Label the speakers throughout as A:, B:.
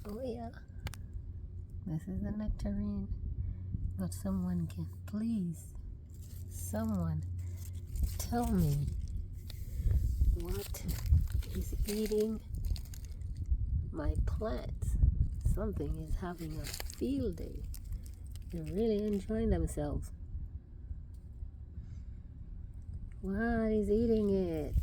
A: Oh yeah, this is the nectarine. But someone can someone tell me what is eating my plants. Something is having a field day. They're really enjoying themselves. What is eating it?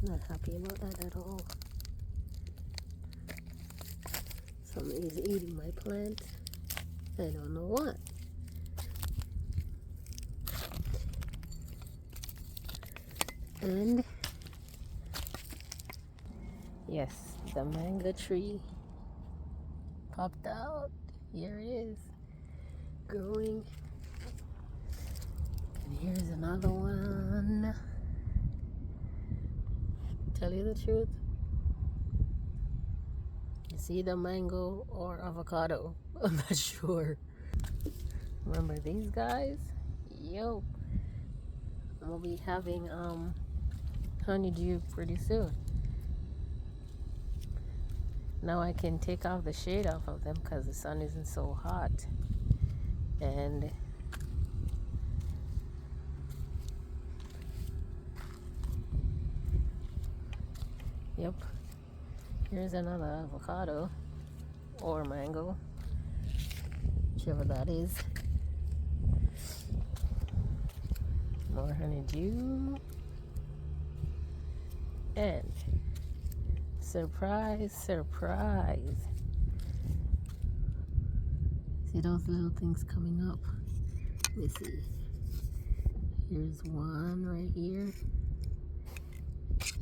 A: Not happy about that at all. Something is eating my plant. I don't know what. And yes, the mango tree popped out. Here it is, growing. And here's another one. Tell you the truth, it's either mango or avocado. I'm not sure. Remember these guys? Yo, we'll be having honeydew pretty soon. Now I can take off the shade off of them because the sun isn't so hot. And yep, here's another avocado or mango, whichever that is. More honeydew. And surprise, surprise. See those little things coming up? Let me see. Here's one right here.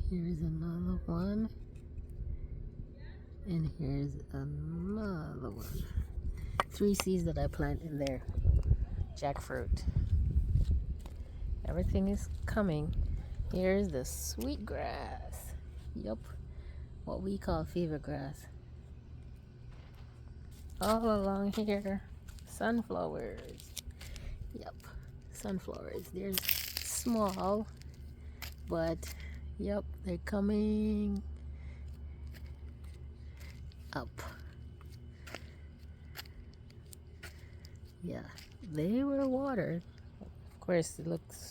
A: Here's another one. And here's another one. 3 seeds that I plant in there. Jackfruit. Everything is coming. Here's the sweet grass. Yup. What we call fever grass. All along here, sunflowers. Yep, sunflowers. They're small, but yep, they're coming up. Yeah, they were watered. Of course, it looks